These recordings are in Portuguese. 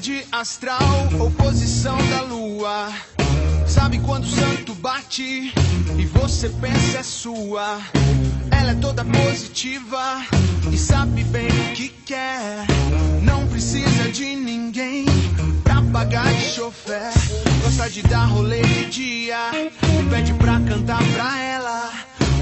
tríade astral, oposição da lua. Sabe quando o santo bate e você pensa é sua. Ela é toda positiva e sabe bem o que quer. Não precisa de ninguém pra pagar de chofer. Gosta de dar rolê de dia e pede pra cantar pra ela.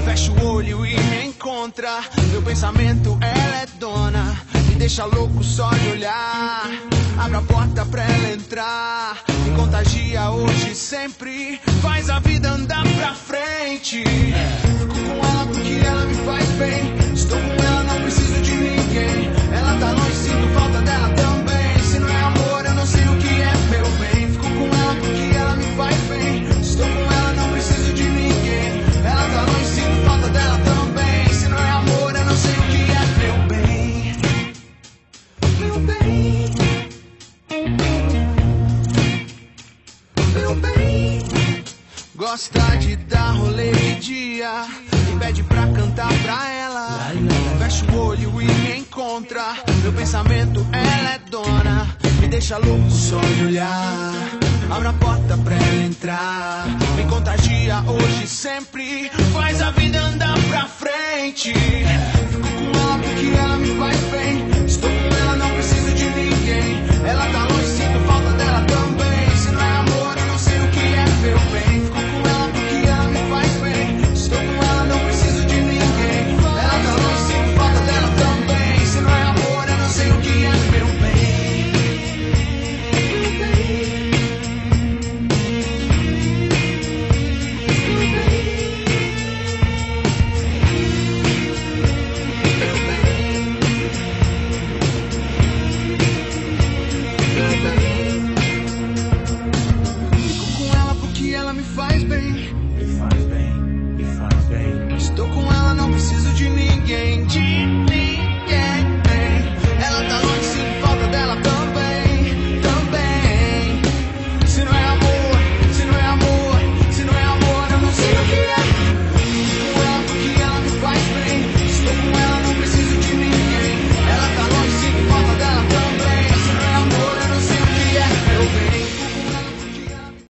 Fecha o olho e me encontra. Meu pensamento, ela é dona. Me deixa louco só de olhar. Abre a porta pra ela entrar. Me contagia hoje e sempre. Faz a vida andar pra frente. Fico com ela porque ela me faz bem. Estou com ela, não preciso de ninguém. Ela tá longe, sinto falta dela também. Se não é amor, eu não sei o que é, meu bem. Fico com ela porque ela me faz bem. Estou com ela, não preciso de ninguém. Ela tá longe, sinto falta dela também. Se não é amor, eu não sei o que é, meu bem. Meu bem. Meu bem. Gosta de dar rolê de dia e pede pra cantar pra ela. Fecha o olho e me encontra. Meu pensamento, ela é dona. Me deixa louco só de olhar. Abre a porta pra ela entrar. Me contagia hoje e sempre. Faz a vida andar pra frente. Fico com ela porque ela me faz bem. Estou com ela, não preciso de ninguém. Ela tá longe.